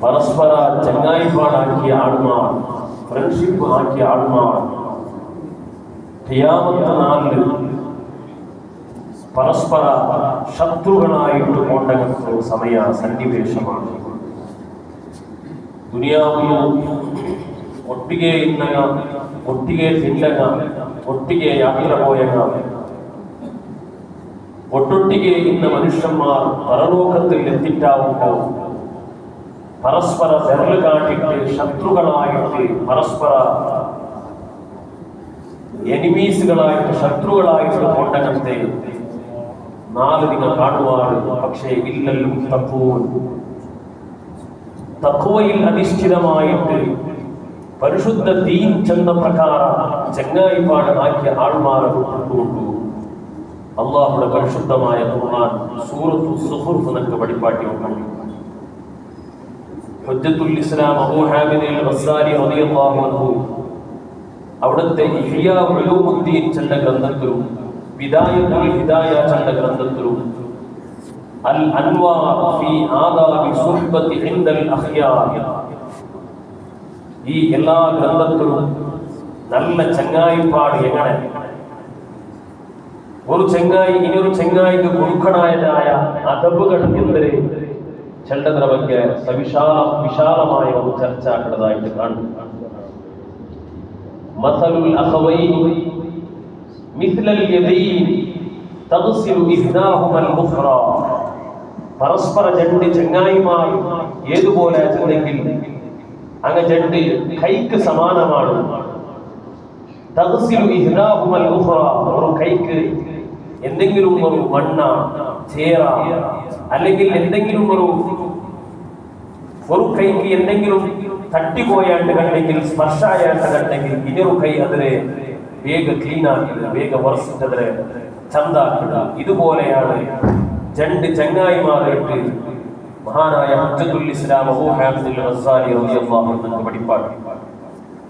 പരസ്പര ചങ്ങായിപ്പാടാക്കിയ ആൾമാർ, ഫ്രണ്ട്ഷിപ്പ് ആക്കിയ ആൾമാർ ഖിയാമത്ത് നാളിൽ പരസ്പര ശത്രുക്കളായിട്ട് കൊണ്ടകത്ത് സമയ സന്നിവേശമാണ്. ദുനിയാവിൽ ഒട്ടിಗೆ ഇന്നക, ഒട്ടിಗೆ തിന്നക, ഒട്ടിಗೆ യാത്ര പോയക, ഒട്ടൊട്ടിಗೆ ഇന്ന മനുഷ്യന്മാർ പരലോകത്തിൽ എത്തിട്ടാവുമ്പോൾ പരസ്പര വിരല് കാട്ടിട്ട് ശത്രുക്കളായിട്ട്, പരസ്പര എനിമീസുകളായിട്ട്, ശത്രുക്കളായിട്ട് കൊണ്ടകത്തെ നാല് നിങ്ങൾ കാണുവാറ്. പക്ഷേ ഇല്ലല്ലോ തഖ്വയിൽ അധിഷ്ഠിതമായിട്ട് പരിശുദ്ധ ദീൻ ചെന്ന പ്രകാരം ചങ്ങായിപ്പാട് ആക്കിയ ആൾമാരെ കൊണ്ടു അള്ളാഹുടെ പരിശുദ്ധമായ ഖുർആൻ സൂറത്തു സുഖ്റുഫ് എന്നൊക്കെ പഠിപ്പാട്ടിയുണ്ട്. ഹുജ്ജത്തുൽ ഇസ്ലാം അബൂ ഹാമിദ് അൽ ഗസ്സാലി റളിയല്ലാഹു അൻഹു അവിടുത്തെ ഇഹ്യാ ഉലൂമുദ്ദീൻ ചെന്ന ഗ്രന്ഥത്തിലും ബിദായത്തുൽ ഹിദായ ചെന്ന ഗ്രന്ഥത്തിലും അൽ അൻവാർ ഫീ ആദാബി സുഹ്ബത്തി ഇൻദൽ അഖ്യാർ, ഈ എല്ലാ ഗ്രന്ഥത്തിലും നല്ല ചങ്ങായിപ്പാട് എങ്ങനെ ഒരു ചങ്ങായി ഇനിയൊരു ചങ്ങായിക്ക് കൊടുക്കണായതായ അദബുകൾ എന്തൊരു ചെണ്ടതിന ಬಗ್ಗೆ വിശാലമായ ഒരു ചർച്ച ആക്കുന്നതായിട്ട് കാണുന്നു. മസലുൽ അഖവൈനി മിസ്ലൽ യദൈൻ തഗ്സിലു ഇഹ്ദാഹുമൽ ഉഖ്റാ, പരസ്പര രണ്ട് ചങ്ങായിമാർ ഏതുപോലെ ചെന്നെങ്കിൽ അങ്ങ് രണ്ട് കൈക്ക് സമാനമാണ്. തഗ്സിലു ഇഹ്ദാഹുമൽ ഉഖ്റാ, ഒരു കൈക്ക് എന്തെങ്കിലും ഒരു മണ്ണ, ചേറ, അല്ലെങ്കിൽ എന്തെങ്കിലും ഒരു കൈക്ക് എന്തെങ്കിലും തട്ടിപ്പോയാണ്ട് കണ്ടെങ്കിൽ, സ്പർശായാണ്ട് കണ്ടെങ്കിൽ ഇനിയൊരു കൈ അതിനെ വേഗ ക്ലീനാക്കുക, വേഗ വർഷിച്ചതിനെ ചന്താക്കുക. ഇതുപോലെയാണ് രണ്ട് ചങ്ങായിമാരായിട്ട് മഹാനായ ഹുജ്ജത്തുൽ ഇസ്ലാം അബൂ ഹാമിദ് അൽ ഗസ്സാലി റളിയല്ലാഹു അൻഹു പഠിപ്പാട്.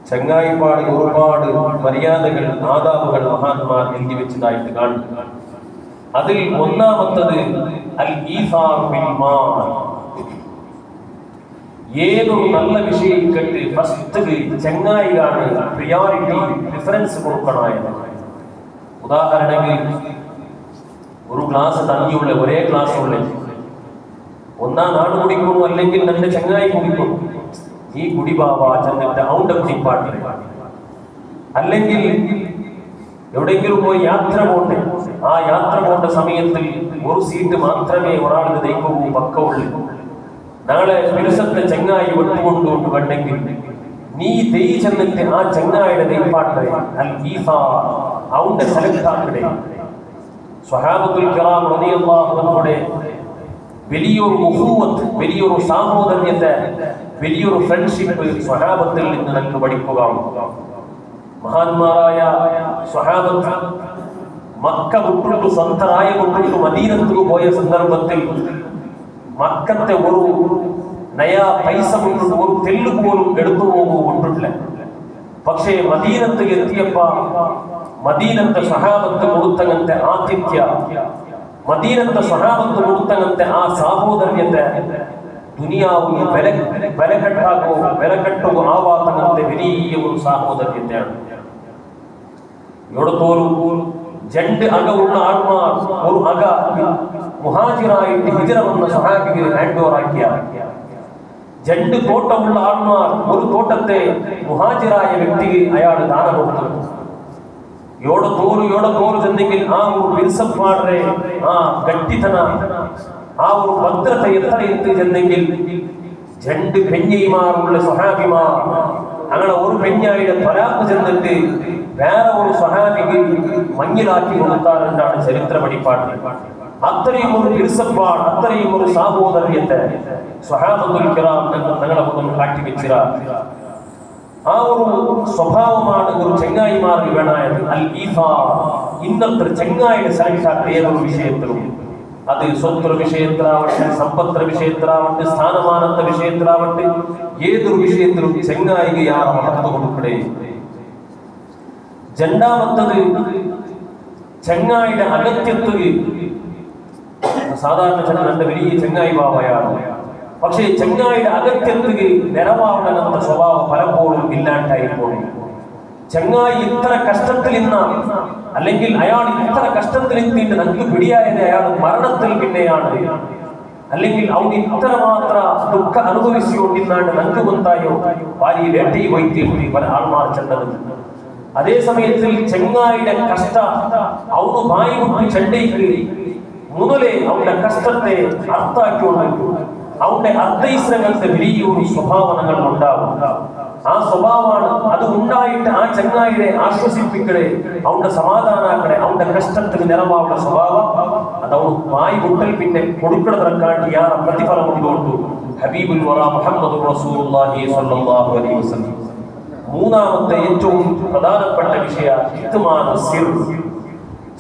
ചങ്ങായിപ്പാട് ഒരുപാട് മര്യാദകൾ, ആദാബുകൾ മഹാന്മാർ എഴുതി വെച്ചതായിട്ട് കാണുന്നു. അതിൽ ഒന്നാമത്തത് അൽ ഈസാർ ബിൽ മാൽ. ഏതൊരു നല്ല വിഷയം കേട്ട് ഫസ്റ്റ് ചങ്ങായിയാണ് പ്രിയോറിറ്റി, പ്രിഫറൻസ് കൊടുക്കണമായത്. ഉദാഹരണത്തിൽ ഒരു ഗ്ലാസ് തന്നിയുള്ള ഒരേ ഗ്ലാസ് ഉള്ള ഒന്നാ നാട് കുടിക്കുന്നു, അല്ലെങ്കിൽ തന്റെ ചങ്ങായി കുടിക്കുന്നു, ഈ കുടിബാബ ചെന്നിട്ട് ഔണ്ട കുടിപ്പാട്ട്. അല്ലെങ്കിൽ എവിടെയെങ്കിലും പോയി യാത്ര പോണ്ടേ, ആ യാത്ര പോണ്ട സമയത്തിൽ ഒരു സീറ്റ് മാത്രമേ ഒരാൾക്ക് ദൈവവും പക്കവുള്ളൂ. നാളെ പിരുസത്തെ ചങ്ങായി വിട്ടുകൊണ്ടുകൊണ്ട് കണ്ടെങ്കിൽ നീ ദൈ ചെന്നിട്ട് ആ ചങ്ങായിയുടെ ദൈവപ്പാട്ട് അൽ ഈസാർ ഔണ്ട സെലക്ട് ആക്കണേ. സ്വഹാബത്തുൽ കിറാം റളിയല്ലാഹു അൻഹുടെ വലിയൊരു ഉഖൂവത്ത്, വലിയൊരു സാഹോദര്യത്തെ, വലിയൊരു ഫ്രണ്ട്ഷിപ്പ് സ്വഹാബത്തിൽ നിന്ന് നമുക്ക് പഠിക്കുക. മഹാന്മാരായ സ്വഹാബത്ത് മക്ക വിട്ടിട്ട്, സ്വന്തരായ വിട്ടിട്ട് മദീനത്ത് പോയ സന്ദർഭത്തിൽ മക്കത്തെ ഒരു നയാ പൈസ വിട്ടിട്ട് ഒരു തെല്ല് പോലും എടുത്തു പോകും വിട്ടിട്ടില്ല. പക്ഷേ മദീനത്ത് എത്തിയപ്പോ മദീനത്തെ സ്വഹാബത്ത് കൊടുത്തങ്ങനത്തെ ആതിഥ്യ, മദീനത്തെ സ്വഹാബത്ത് കൊടുത്തങ്ങനത്തെ ആ സാഹോദര്യത്തെ ദുനിയാവിൽ വിലക്കെട്ടോ ആവാത്തങ്ങനത്തെ വലിയ ഒരു സാഹോദര്യത്തെയാണ്. എവിടത്തോറും രണ്ട് അക ഉള്ള ആൾമാർ ഒരു അക മുഹാജിറായിട്ട് ഹിജ്റ വന്ന സ്വഹാബിക്ക് ഹാൻഡ് ഓവർ ആക്കിയ, രണ്ട് തോട്ടമുള്ള ആൾമാർ ഒരു തോട്ടത്തെ മുഹാജിറായ വ്യക്തിക്ക് അയാൾ ദാനം കൊടുത്തു. ಯೋಡತೋರು ಜೊತೆಗೆ ಆ ಒಂದು ಬಿರ್ಸಪ್ಪಾಡ್ರೆ ಆ ಗಟ್ಟಿತನ, ಆ ಒಂದು ಭದ್ರತೆ ಎತ್ತರ ಇತ್ತು ಜೊತೆಗೆ രണ്ട് പെഞ്ഞിമാരുള്ള സ്വഹാബിമാർ അങ്ങനെ ഒരു പെഞ്ഞായുടെ തൊലാക്ക് ചെന്നിട്ട് വേറെ ഒരു സ്വഹാബിക്ക് മഞ്ഞിലാക്കി കൊടുത്താറുണ്ടാണ് ചരിത്ര പഠിപ്പാട്ട്. അത്രയും ഒരു പിരിസപ്പാട്, അത്രയും ഒരു സാഹോദര്യത്തെ സ്വഹാബത്തുൽ കിറാം ഞങ്ങളെ ഒന്നും കാട്ടിവെച്ചിര. ആ ഒരു സ്വഭാവമാണ് ഒരു ചെങ്ങായിമാർക്ക് വേണായത്. അൽ ഈസാർ. ഇന്നത്തെ ചെങ്ങായിയുടെ സെലക്ട് ഏതൊരു വിഷയത്തിലും, അത് സ്വത്ര വിഷയത്തിലാവട്ടെ, സമ്പത്ര വിഷയത്തിലാവട്ടെ, സ്ഥാനമാനത്തെ വിഷയത്തിലാവട്ടെ, ഏതൊരു വിഷയത്തിലും ചെങ്ങായിക്ക് യാറെ മഹത്വം കൊടുക്കണേ. രണ്ടാമത്തത് ചെങ്ങായിയുടെ അഗത്യത്തിൽ സാധാരണ രണ്ട് വലിയ ചെങ്ങായി ബാബയാണ്. പക്ഷേ ചെങ്ങായിയുടെ അകത്തെത്തുക നിറവാവണമെന്ന സ്വഭാവം പലപ്പോഴും ഇല്ലാണ്ടായിപ്പോയി. ചങ്ങായി ഇത്ര കഷ്ടത്തിൽ നിന്ന, അല്ലെങ്കിൽ അയാൾ ഇത്ര കഷ്ടത്തിൽ എത്തിയിട്ട് നമുക്ക് പിടിയായത് അയാൾ മരണത്തിൽ പിന്നെയാണ്, അല്ലെങ്കിൽ അവൻ ഇത്രമാത്ര ദുഃഖ അനുഭവിച്ചുകൊണ്ടിരുന്നാണ്ട് നമുക്ക് കൊണ്ടായോ ഭാര്യ വേട്ടയിൽ പോയി പല ആൾമാർ ചെന്നത്. അതേ സമയത്തിൽ ചെങ്ങായിയുടെ കഷ്ട അവന് വായി വിട്ട് ചെണ്ടയ്ക്ക് മുതലേ അവന്റെ കഷ്ടത്തെ അർത്ഥാക്കിക്കൊണ്ട് അവന്റെ അർദ്ധൈശ്വരങ്ങളുടെ വലിയൊരു സ്വഭാവങ്ങൾ ഉണ്ടാവും. ആ സ്വഭാവമാണ് അത് ഉണ്ടായിട്ട് ആ ചങ്ങായിയെ ആശ്വസിപ്പിക്കണേ, അവന്റെ സമാധാനാക്കണേ, അവന്റെ കഷ്ടത്തിന് നിറമാവുന്ന സ്വഭാവം അത് അവൻ വായി വിട്ടൽ പിന്നെ കൊടുക്കണതിനെക്കാട്ടി യാറെ പ്രതിഫലം കൊണ്ടു ഹബീബുൽ വറ മുഹമ്മദ് റസൂലുള്ളാഹി സ്വല്ലല്ലാഹു അലൈഹി വസല്ലം. മൂന്നാമത്തെ ഏറ്റവും പ്രധാനപ്പെട്ട വിഷയ ഇത്മാനു സിർ,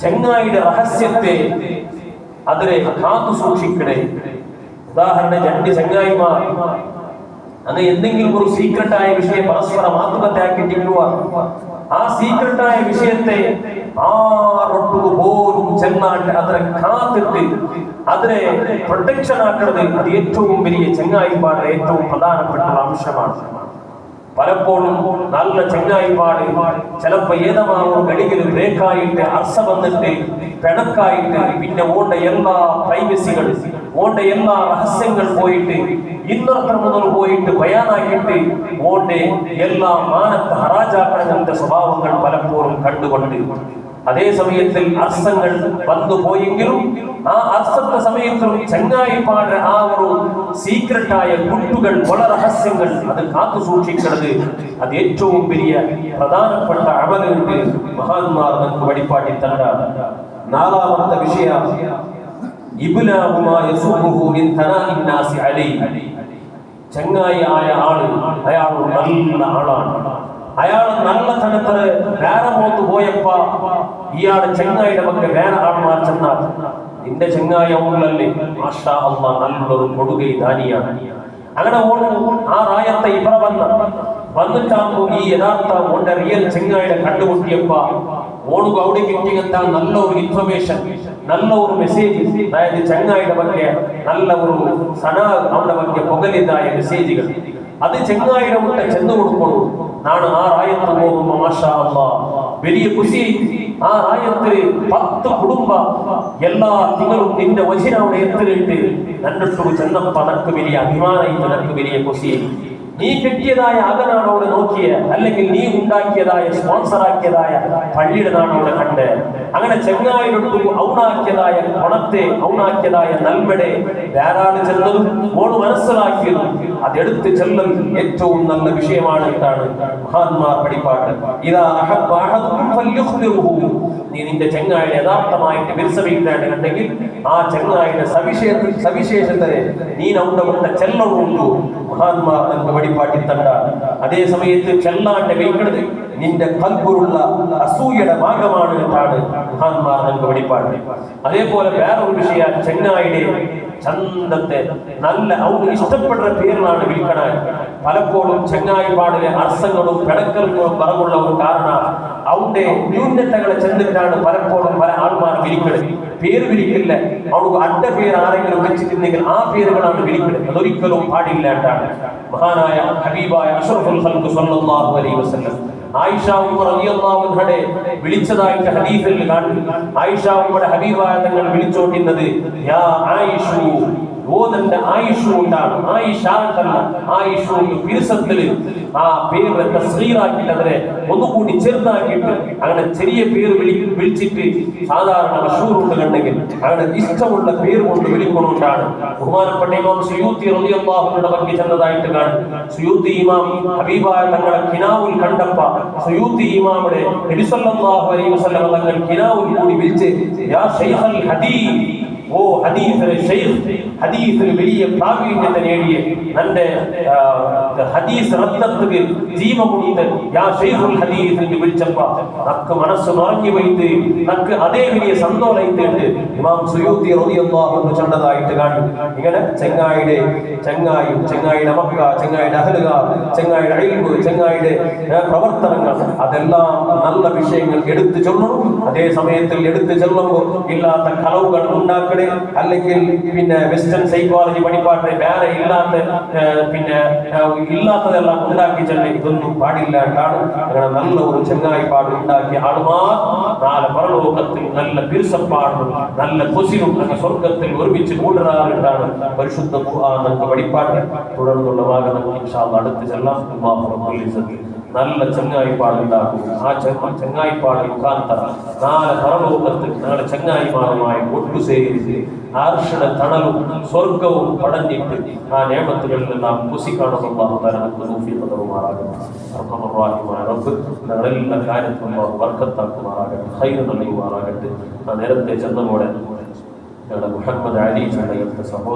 ചങ്ങായിയുടെ രഹസ്യത്തെ അതിനെ കാത്തു സൂക്ഷിക്കണേ. ഉദാഹരണം, രണ്ട് ചങ്ങായിമാർ അങ്ങനെ എന്തെങ്കിലും ഒരു സീക്രട്ടായ വിഷയം പരസ്പര മാതൃകത്താക്കിട്ടിരിക്കുക, ആ സീക്രട്ടായ വിഷയത്തെ ആറൊട്ടു പോലും ചെന്നാട്ട് അതിനെ കാത്തിട്ട് അതിനെ പ്രൊട്ടക്ഷൻ ആക്കുന്നത് അത് ഏറ്റവും വലിയ ചങ്ങായിപ്പാട് ഏറ്റവും പ്രധാനപ്പെട്ട അംശമാണ്. പലപ്പോഴും നല്ല ചങ്ങായിപ്പാട് ചിലപ്പോ ഏതമാവും ഗടികൾ ബ്രേക്കായിട്ട് അർസ വന്നിട്ട് പിണക്കായിട്ട് പിന്നെ ഓണ്ട എല്ലാ പ്രൈവസികൾ ഓണ്ട എല്ലാ രഹസ്യങ്ങൾ പോയിട്ട് ഇന്നത്ര മുതൽ പോയിട്ട് ബയാനാക്കിയിട്ട് ഓണ്ടെ എല്ലാ മാനത്തെ ഹറാജാക്കണങ്ങളുടെ സ്വഭാവങ്ങൾ പലപ്പോഴും കണ്ടുകൊണ്ട് അതേ സമയത്തിൽ അർസങ്ങൾ വന്നു പോയെങ്കിലും ആ അർസത്തെ സമയത്തും ചങ്ങായിപ്പാട് ആ ഒരു സീക്രട്ടായ കുട്ടുകൾ പല രഹസ്യങ്ങൾ അത് കാത്തു സൂക്ഷിക്കുന്നത് അത് ഏറ്റവും വലിയ പ്രധാനപ്പെട്ട അമലുണ്ട്. മഹാന്മാർ നമുക്ക് വഴിപാട്ടി തണ്ട. നാലാമത്തെ വിഷയ ചങ്ങായി ആയ ആള് അയാൾ നല്ല ആളാണ്, അയാൾ നല്ല തണുത്തത് വേറെ മോത്ത് പോയപ്പോ ഇയാളെ ചെങ്ങായിയുടെ മക്കൾ വേറെ ആൾമാർ ചെന്നാൽ നിന്റെ ചെങ്ങായി അവളല്ലേ മാഷാ അല്ലാഹ് നല്ലൊരു കൊടുകൈ ദാനിയാണ്. അങ്ങനെ ഓണ് ആ റായത്തെ ഇവർ വന്നിട്ടാകുമ്പോ ഈ യഥാർത്ഥ ഓന്റെ റിയൽ ചെങ്ങായിയുടെ കണ്ടുമുട്ടിയപ്പോ ഓണുക അവിടെ കിട്ടിയെത്താൻ നല്ല ഒരു ഇൻഫർമേഷൻ, നല്ല ഒരു മെസ്സേജ്, അതായത് ചങ്ങായിയുടെ ಬಗ್ಗೆ നല്ല ഒരു സനാ അവരുടെ ಬಗ್ಗೆ പൊകലിതായ മെസ്സേജുകൾ അത് ചെങ്ങായിയുടെ മുട്ട ചെന്നു കൊടുക്കണം. നാണ് ആ റായത്ത് പോകുമ്പോ മാഷാ അല്ലാഹ് വലിയ ಖುಷಿ. ആ റായത്തില് 10 കുടുംബ എല്ലാ തിങ്ങളും നിന്റെ വചനവിടെ എത്തിയിട്ട് നന്നിട്ടു ചെന്നപ്പ നക്ക് വലിയ അഭിമാനം, നക്ക് വലിയ ಖುಷി. നീ കിട്ടിയതായ അകനാണോട് നോക്കിയ, അല്ലെങ്കിൽ നീ ഉണ്ടാക്കിയതായ സ്പോൺസറാക്കിയതായ പള്ളിയുടെ നാണോട് കണ്ട് അങ്ങനെ ചെങ്ങായിടൊട്ടു ഔണാക്കിയതായ പണത്തെ ഔണാക്കിയതായ നൽമടെ ധാരാളം ചെന്നതും ഓണ് മനസ്സിലാക്കിയതും അതെടുത്ത് ചെല്ലൽ ഏറ്റവും നല്ല വിഷയമാണ് എന്നാണ് മഹാന്മാർ പഠിപ്പാട്ട്. ഇതാ നീ നിന്റെ ചെങ്ങായിയെ യഥാർത്ഥമായിട്ട് വിൽസവിക്കുന്നുണ്ടെങ്കിൽ ആ ചെങ്ങായിയുടെ സവിശേഷത്തെ നീ നമ്മുടെ ചെല്ലവുണ്ടു. മഹാന്മാർ നമുക്ക് വഴിപാട്ടി തണ്ട. അതേ സമയത്ത് ചെല്ലാണ്ട് വയ്ക്കുന്നത് നിന്റെ കൽബുള്ള അസൂയയുടെ ഭാഗമാണ് എന്നാണ് മഹാന്മാർ നമുക്ക് വഴിപാട്ട്. അതേപോലെ വേറൊരു വിഷയ ചെങ്ങായിയുടെ ചന്തത്തെ നല്ല അവന് ഇഷ്ടപ്പെടുന്ന പേരിലാണ് വിൽക്കണാൻ. പലപ്പോഴും ചെങ്ങായിപ്പാടിലെ അർസങ്ങളും പിടക്കലുകളും പറവുള്ള ഒരു കാരണം അവന്റെ ന്യൂനതകളെ ചെന്നിട്ടാണ് പലപ്പോഴും പല ആൾമാർ വിളിക്കുന്നത്. പേര് വിളിക്കില്ല, അവർക്ക് അഡ്ഡ പേര് ആരെങ്കിലും വെച്ചിട്ടുണ്ടെങ്കിൽ ആ പേരുകളാണ് വിളിക്കുന്നത്. അതൊരിക്കലും പാടില്ലാണ്ടാണ്. മഹാനായ ഹബീബായ അഷ്റഫുൽ ഖൽഖ് സ്വല്ലല്ലാഹു അലൈഹി വസല്ലം ആയിഷ ഉമ്മ റളിയല്ലാഹു അൻഹയെ വിളിച്ചതായിട്ട് ഹദീസിൽ കാണുന്നു. ആയിഷ ഉമ്മയുടെ ഹബീബായ തങ്ങൾ വിളിച്ചോണ്ടിരുന്നത് യാ ആയിഷു, ഓതന്റെ ആയിഷു ഉണ്ടാണ്. ആയിഷാന്തല്ല, ആയിഷു പിരിസത്തിൽ ആ പേര് തസ്ഗീറാക്കിയിട്ട് അതിനെ ഒന്നുകൂടി ചെറുതാക്കിയിട്ട് അങ്ങനെ ചെറിയ പേര് വിളിച്ചിട്ട് സാധാരണ മശൂറുണ്ട് കണ്ടെങ്കിൽ അങ്ങനെ ഇഷ്ടമുള്ള പേര് കൊണ്ട് വിളിക്കൊണ്ടാണ്. ബഹുമാനപ്പെട്ട ഇമാം സുയൂത്തി റളിയല്ലാഹു അൻഹുവിന്റെ ಬಗ್ಗೆ ചെന്നതായിട്ട് കാണും. സുയൂത്തി ഇമാം ഹബീബായ തങ്ങളെ കിനാവുൽ കണ്ടപ്പ സുയൂത്തി ഇമാമുടെ നബി സല്ലല്ലാഹു അലൈഹി വസല്ലം തങ്ങൾ കിനാവുൽ കൂടി വിളിച്ച് യാ ശൈഖൽ ഹദീസ്, ഓ ഹദീസിലെ ശൈഖ്, ഹദീസിൽ വലിയ പ്രാവീണ്യത്തെ നേടിയ തന്റെ ഹദീസ് റദ്ദത്തുക്ക് ജീവ കൊടുത്ത് യാ ശൈഖുൽ ഹദീസ് എന്ന് വിളിച്ചപ്പോ നക്ക് മനസ്സ് നിറഞ്ഞു പോയിട്ട് നക്ക് അതേ വലിയ സന്തോഷമായിട്ട് ഇമാം സുയൂത്തി റളിയല്ലാഹു അൻഹു ചൊന്നതായിട്ട് കാണും. ഇങ്ങനെ ചെങ്ങായിയുടെ മക്ക, ചെങ്ങായിയുടെ അഹ്ലുകാർ, ചെങ്ങായിയുടെ ഇൽമ്, ചെങ്ങായിയുടെ പ്രവർത്തനങ്ങൾ അതെല്ലാം നല്ല വിഷയങ്ങൾ എടുത്തു ചൊല്ലണം. അതേ സമയത്തിൽ എടുത്തു ചൊല്ലുമ്പോൾ ഇല്ലാത്ത കളവുകൾ ഉണ്ടാക്കണം. ദുനിയാക്കള് അല്ലെങ്കിൽ പിന്നെ വെസ്റ്റേൺ സൈക്കോളജി പഠിപ്പാട്ടെ വേറെ ഇല്ലാത്തതെല്ലാം ഉണ്ടാക്കിച്ചല്ലേ ഇതൊന്നും പാടില്ലാണ്ടാണ് അങ്ങനെ നല്ല ഒരു ചങ്ങായിപ്പാട് ഉണ്ടാക്കിയ ആളുമാർ നാളെ പരലോകത്തിൽ നല്ല പിരിസപ്പാടും നല്ല കുസിലും അങ്ങനെ സ്വർഗത്തിൽ ഒരുമിച്ച് കൂടാറുണ്ടാണ് പരിശുദ്ധ ഖുർആൻ നമുക്ക് പഠിപ്പാട്ടെ തുടർന്നുള്ള ഭാഗം ഇൻഷാ അല്ലാഹ് അടുത്ത് ചെല്ലാം നല്ല ചങ്ങായിപ്പാടുണ്ടാകും ആ ചങ്ങായിപ്പാട് മുഖാന്തര നാളെ പരലോകത്തിൽ നാളെ ചങ്ങായിമാരുമായി ഒട്ടുചേർന്ന് ആർഷണ തണലും സ്വർഗവും പടഞ്ഞിട്ട് ആ നിയമത്തുകളിലെല്ലാം കുസിക്കാണെന്നുള്ള ഞങ്ങളെല്ലാ കാര്യത്തിലും വർക്കത്താക്കുമാറാകട്ടെ ഹൈർ നൽകുമാറാകട്ടെ ആ നേരത്തെ ചെന്നതോടെ ഞങ്ങളുടെ മുഹമ്മദ് അലി ചടയത്തെ സഹോദരൻ